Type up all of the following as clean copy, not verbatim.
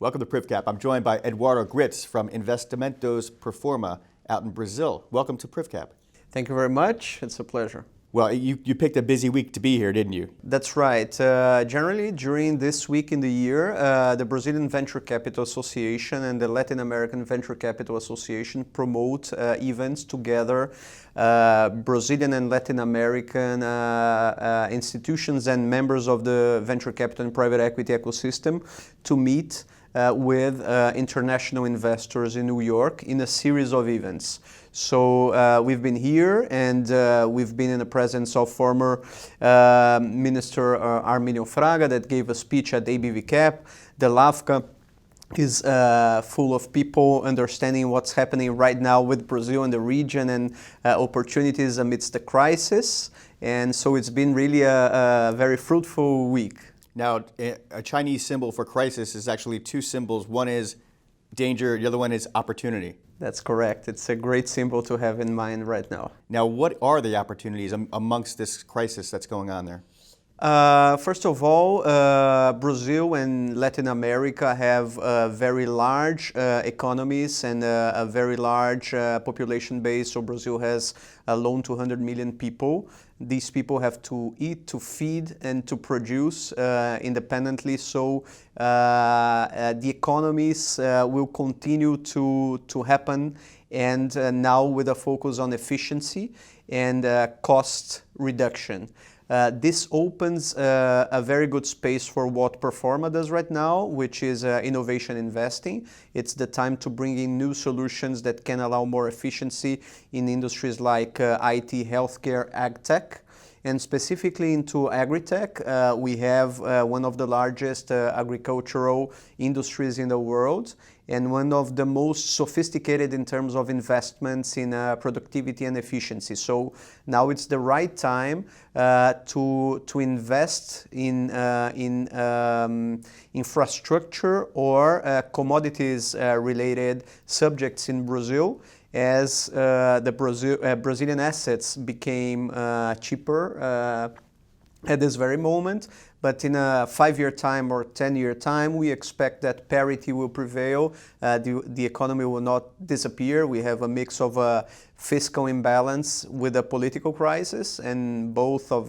Welcome to PrivCap. I'm joined by Eduardo Grytz from Investimentos Performa out in Brazil. Welcome to PrivCap. Thank you very much. It's a pleasure. Well, you picked a busy week to be here, didn't you? That's right. Generally, during this week in the year, the Brazilian Venture Capital Association and the Latin American Venture Capital Association promote events together, Brazilian and Latin American institutions and members of the venture capital and private equity ecosystem to meet with international investors in New York in a series of events. So we've been here and we've been in the presence of former Minister Arminio Fraga that gave a speech at ABV Cap. The LAVCA is full of people understanding what's happening right now with Brazil and the region and opportunities amidst the crisis. And so it's been really a very fruitful week. Now, a Chinese symbol for crisis is actually two symbols. One is danger, the other one is opportunity. That's correct. It's a great symbol to have in mind right now. Now, what are the opportunities amongst this crisis that's going on there? First of all, Brazil and Latin America have very large economies and a very large population base. So Brazil has alone 200 million people. These people have to eat, to feed, and to produce independently. So the economies will continue to happen, and now with a focus on efficiency and cost reduction. This opens a very good space for what Performa does right now, which is innovation investing. It's the time to bring in new solutions that can allow more efficiency in industries like IT, healthcare, agtech. And specifically into agritech, we have one of the largest agricultural industries in the world and one of the most sophisticated in terms of investments in productivity and efficiency. So now it's the right time to invest in infrastructure or commodities related subjects in Brazil, as the Brazilian assets became cheaper at this very moment. But in a 5-year time or 10-year time, we expect that parity will prevail. The economy will not disappear. We have a mix of a fiscal imbalance with a political crisis, and both of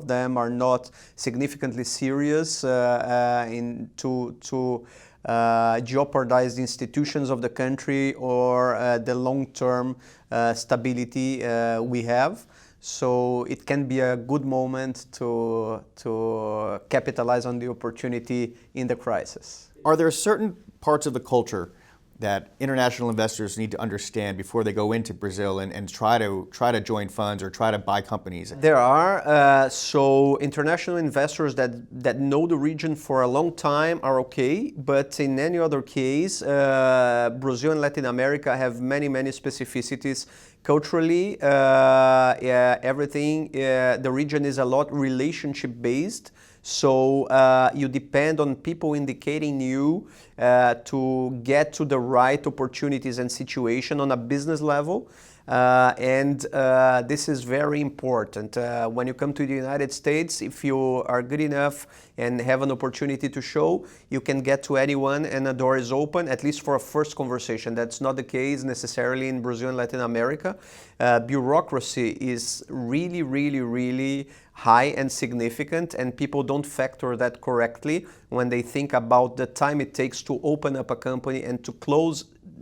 them are not significantly serious to jeopardize the institutions of the country or the long-term stability we have. So it can be a good moment to capitalize on the opportunity in the crisis. Are there certain parts of the culture that international investors need to understand before they go into Brazil and try to join funds or try to buy companies? There are. So international investors that know the region for a long time are okay, but in any other case, Brazil and Latin America have many specificities. Culturally, everything, the region is a lot relationship based. So you depend on people indicating you to get to the right opportunities and situation on a business level. And this is very important. When you come to the United States, if you are good enough and have an opportunity to show, you can get to anyone and the door is open, at least for a first conversation. That's not the case necessarily in Brazil and Latin America. Bureaucracy is really high and significant, and people don't factor that correctly when they think about the time it takes to open up a company and to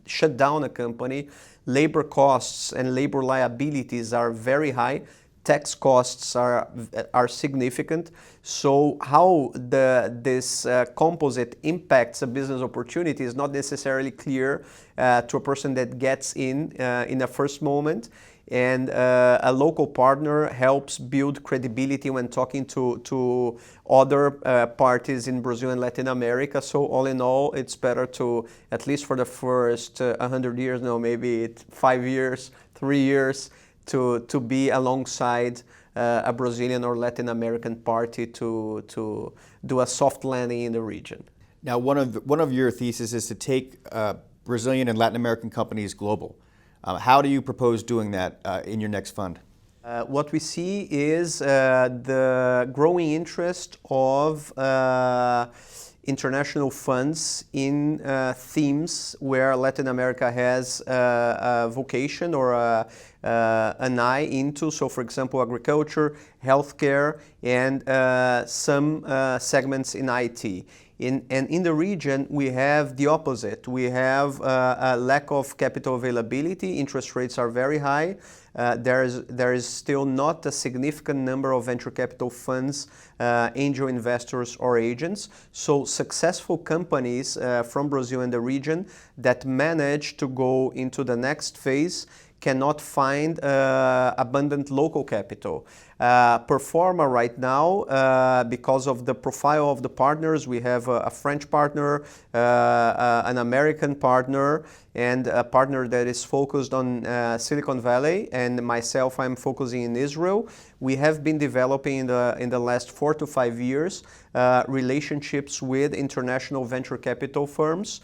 shut down a company. Labor costs and labor liabilities are very high. Tax costs are significant. So how this composite impacts a business opportunity is not necessarily clear to a person that gets in a first moment. And a local partner helps build credibility when talking to other parties in Brazil and Latin America. So all in all, it's better to, at least for the first 100 years, no, maybe 5 years, 3 years, to be alongside a Brazilian or Latin American party to do a soft landing in the region. Now, one of your theses is to take Brazilian and Latin American companies global. How do you propose doing that in your next fund? What we see is the growing interest of international funds in themes where Latin America has a vocation or an eye into. So, for example, agriculture, healthcare, and some segments in IT. And in the region, we have the opposite. We have a lack of capital availability. Interest rates are very high. There is still not a significant number of venture capital funds, angel investors, or agents. So successful companies from Brazil and the region that manage to go into the next phase cannot find abundant local capital. Performa right now, because of the profile of the partners, we have a French partner, an American partner, and a partner that is focused on Silicon Valley, and myself, I'm focusing in Israel. We have been developing in the last 4 to 5 years relationships with international venture capital firms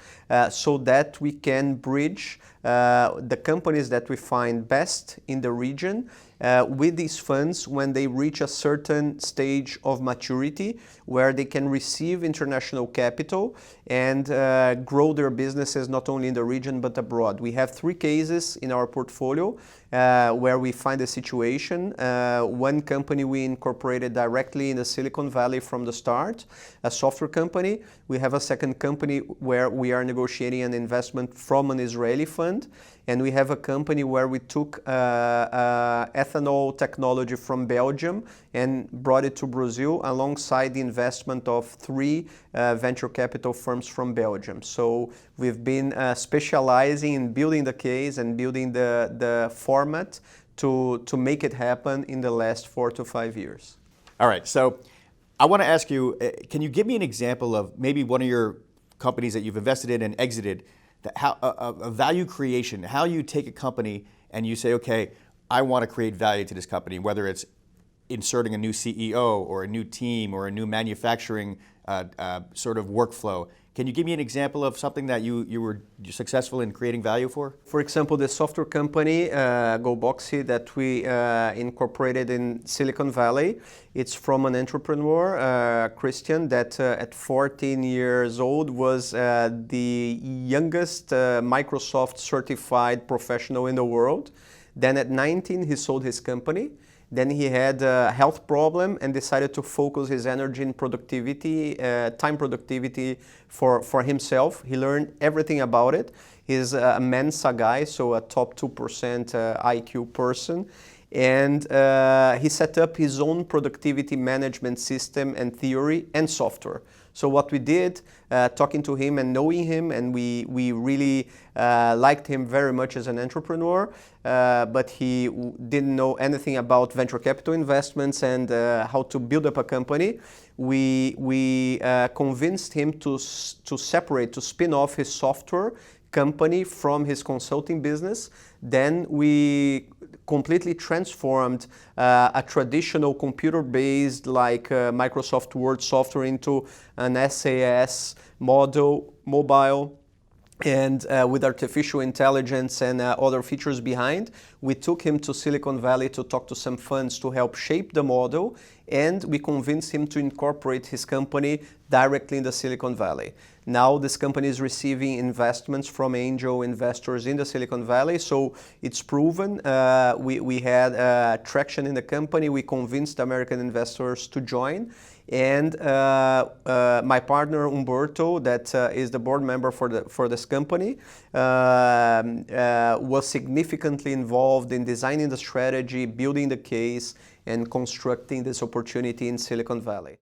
so that we can bridge the companies that we find best in the region with these funds when they reach a certain stage of maturity where they can receive international capital and grow their businesses not only in the region but abroad. We have 3 cases in our portfolio where we find a situation. One company we incorporated directly in the Silicon Valley from the start, a software company. We have a second company where we are negotiating an investment from an Israeli fund. And we have a company where we took ethanol technology from Belgium and brought it to Brazil alongside the investment of 3 venture capital firms from Belgium. So we've been specializing in building the case and building the format to make it happen in the last 4 to 5 years. All right, so I want to ask you, can you give me an example of maybe one of your companies that you've invested in and exited, how a value creation, how you take a company and you say, okay, I want to create value to this company, whether it's inserting a new CEO or a new team or a new manufacturing sort of workflow. Can you give me an example of something that you were successful in creating value for? For example, the software company, GoBoxy, that we incorporated in Silicon Valley. It's from an entrepreneur, Christian, that at 14 years old was the youngest Microsoft certified professional in the world. Then at 19, he sold his company. Then he had a health problem and decided to focus his energy in productivity, time productivity for himself. He learned everything about it. He's a Mensa guy, so a top 2% IQ person. And he set up his own productivity management system and theory and software. So what we did, talking to him and knowing him, and we really liked him very much as an entrepreneur, but he didn't know anything about venture capital investments and how to build up a company. We convinced him to separate, to spin off his software company from his consulting business. Then we completely transformed a traditional computer-based like Microsoft Word software into an SaaS model, mobile, and with artificial intelligence and other features behind. We took him to Silicon Valley to talk to some funds to help shape the model, and we convinced him to incorporate his company directly in the Silicon Valley. Now this company is receiving investments from angel investors in the Silicon Valley, so it's proven. We had traction in the company. We convinced American investors to join. And my partner Umberto, that is the board member for this company, was significantly involved in designing the strategy, building the case, and constructing this opportunity in Silicon Valley.